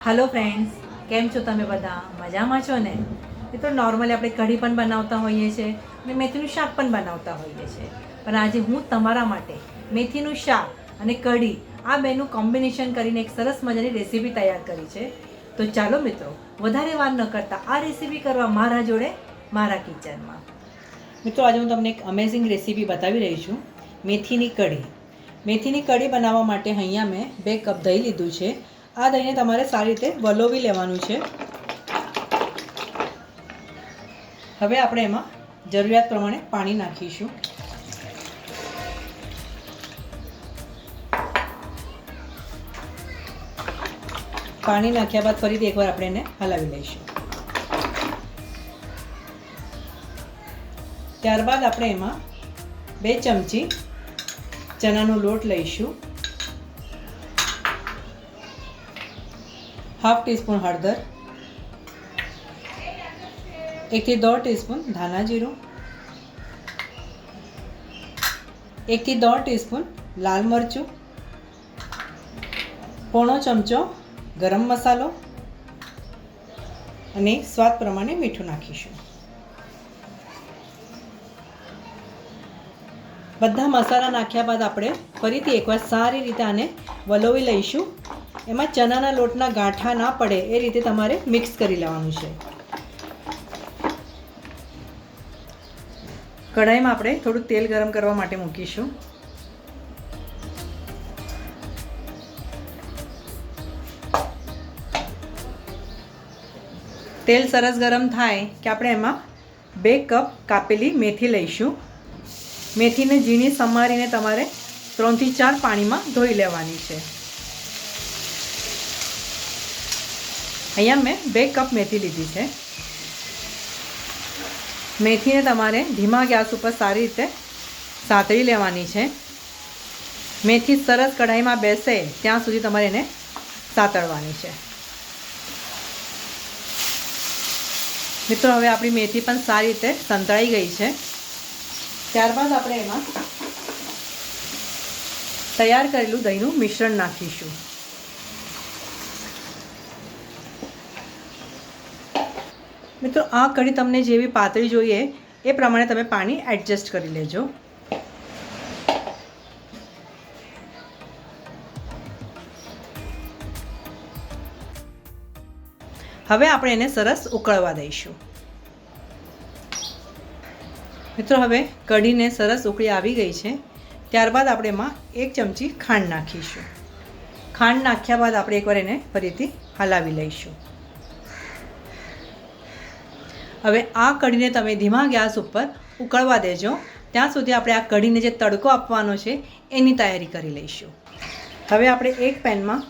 Hello friends, केम छो तमे बधा मजामां छो ने। तो नॉर्मली આપણે કઢી પણ બનાવતા હોઈએ છીએ અને મેથીનું શાક પણ બનાવતા હોઈએ છીએ, પણ આજે હું તમારા માટે મેથીનું શાક અને કઢી આ બેનું કોમ્બિનેશન કરીને એક સરસ મજાની રેસીપી તૈયાર કરી છે। તો ચાલો મિત્રો, વધારે વાર ન કરતા આ રેસીપી કરવા મારા જોડે મારા કિચનમાં। મિત્રો, આજે હું તમને એક અમેઝિંગ રેસીપી બતાવી રહી છું, મેથીની કઢી। મેથીની કઢી બનાવવા માટે અહીંયા મેં 2 કપ દહીં લીધું છે। આ દહીંને તમારે સારી રીતે વલોવી લેવાનું છે। હવે આપણે એમાં જરૂરિયાત પ્રમાણે પાણી નાખીશું। પાણી નાખ્યા બાદ ફરીથી એકવાર આપણે એને હલાવી લઈશું। ત્યારબાદ આપણે એમાં 2 ચમચી ચણાનો લોટ લઈશું, हाफ टीस्पून हळदर, 1 થી 1.5 टीस्पून धाना जीरो, 1 થી 1.5 टीस्पून लाल मरचुं, पौणो चमचो गरम मसालो અને સ્વાદ પ્રમાણે મીઠું નાખીશું। બધા મસાલા નાખ્યા બાદ આપણે ફરીથી એકવાર સારી રીતે આને વલોવી લઈશું। એમાં ચણાના લોટના ગાંઠા ના પડે એ રીતે તમારે મિક્સ કરી લેવાનું છે। કઢાઈમાં આપણે થોડું તેલ ગરમ કરવા માટે મૂકીશું। તેલ સરસ ગરમ થાય કે આપણે એમાં 2 કપ કાપેલી મેથી લઈશું। મેથીને ઝીણી સમારીને તમારે 3 થી 4 પાણીમાં ધોઈ લેવાની છે। અહીંયા મેં 2 કપ મેથી લીધી છે। મેથીને તમારે ધીમા ગેસ ઉપર સારી રીતે સાતળી લેવાની છે। મેથી સરસ કઢાઈમાં બેસે ત્યાં સુધી તમારે એને સાતળવાની છે। મિત્રો, હવે આપણી મેથી પણ સારી રીતે સંતળાઈ ગઈ છે। ત્યારબાદ આપણે એમાં તૈયાર કરેલું દહીંનું મિશ્રણ નાખીશું। મિત્રો, આ કઢી તમને જેવી પાતળી જોઈએ એ પ્રમાણે તમે પાણી એડજસ્ટ કરી લેજો। હવે આપણે એને સરસ ઉકળવા દઈશું। મિત્રો, હવે કઢીને સરસ ઉકળી આવી ગઈ છે। ત્યારબાદ આપણે એમાં 1 ચમચી ખાંડ નાખીશું। ખાંડ નાખ્યા બાદ આપણે એકવાર એને ફરીથી હલાવી લઈશું। હવે આ કઢીને તમે ધીમા ગેસ ઉપર ઉકળવા દેજો, ત્યાં સુધી આપણે આ કઢીને જે તડકો આપવાનો છે એની તૈયારી કરી લઈશું। હવે આપણે એક પેનમાં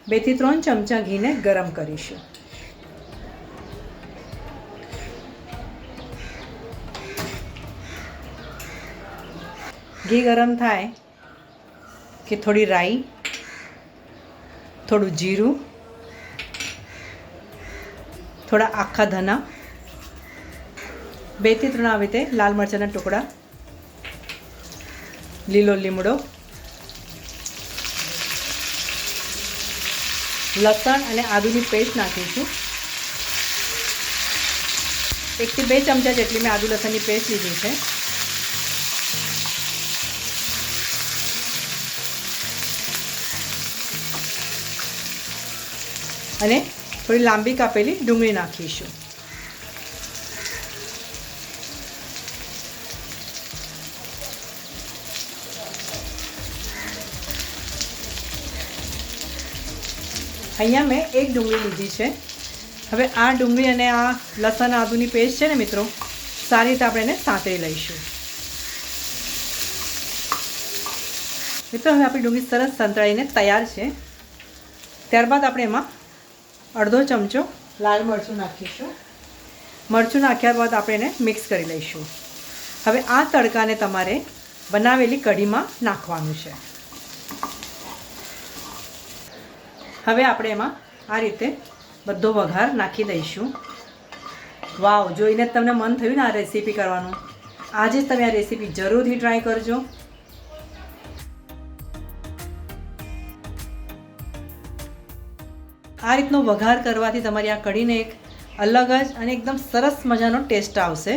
2 થી 3 ચમચા ઘીને ગરમ કરીશું। ઘી ગરમ થાય કે થોડી રાઈ, થોડું જીરું, થોડા આખા ધાણા, 2 થી 3 આવી રીતે લાલ મરચાંના ટુકડા, લીલો લીમડો, લસણ અને આદુની પેસ્ટ નાખીશું। 1 થી 2 ચમચા જેટલી મેં આદુ લસણની પેસ્ટ લીધી છે। અને થોડી લાંબી કાપેલી ડુંગળી નાખીશું। અહીંયા મેં 1 ડુંગળી લીધી છે। હવે આ ડુંગળી અને આ લસણ આદુની પેસ્ટ છે ને મિત્રો, સારી રીતે આપણે એને સાંતળી લઈશું। મિત્રો, હવે આપણી ડુંગળી સરસ સંતળાઈને તૈયાર છે। ત્યારબાદ આપણે એમાં 1/2 ચમચો લાલ મરચું નાખીશું। મરચું નાખ્યા બાદ આપણે એને મિક્સ કરી લઈશું। હવે આ તડકાને તમારે બનાવેલી કઢીમાં નાખવાનું છે। હવે આપણે એમાં આ રીતે બધો વઘાર નાખી દઈશું। વાવ, જોઈને જ તમને મન થયું ને આ રેસીપી કરવાનું। આજે જ તમે આ રેસીપી જરૂરથી ટ્રાય કરજો। આ રીતનો વઘાર કરવાથી તમારી આ કઢીને એક અલગ જ અને એકદમ સરસ મજાનો ટેસ્ટ આવશે.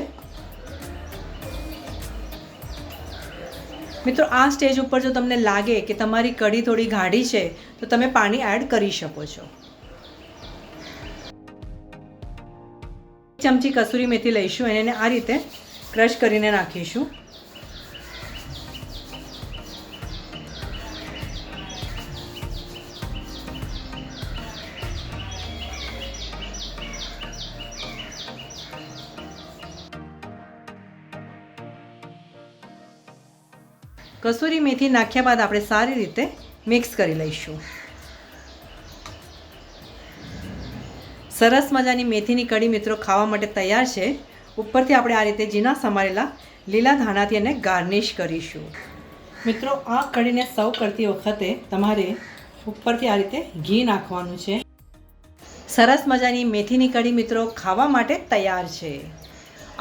મિત્રો, આ સ્ટેજ ઉપર જો તમને લાગે કે તમારી કઢી થોડી ગાઢી છે તો તમે પાણી એડ કરી શકો છો. ચમચી કસૂરી મેથી લઈશું અને એને આ રીતે ક્રશ કરીને નાખીશું. કસૂરી મેથી નાખ્યા બાદ આપણે સારી રીતે મિક્સ કરી લઈશું. સરસ મજાની મેથીની કઢી મિત્રો ખાવા માટે તૈયાર છે. ઉપરથી આપણે આ રીતે ઝીણા સમારેલા લીલા ધાણાથી એને ગાર્નિશ કરીશું. મિત્રો, આ કઢીને સર્વ કરતી વખતે તમારે ઉપરથી આ રીતે ઘી નાખવાનું છે. સરસ મજાની મેથીની કઢી મિત્રો ખાવા માટે તૈયાર છે.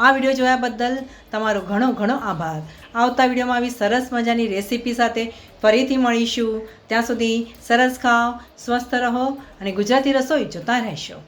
આ વિડીયો જોયા બદલ તમારો ઘણો ઘણો આભાર. આવતા વિડીયોમાં આવી સરસ મજાની રેસીપી સાથે ફરીથી મળીશું. ત્યાં સુધી સરસ ખાઓ, સ્વસ્થ રહો અને ગુજરાતી રસોઈ જોતા રહેશો.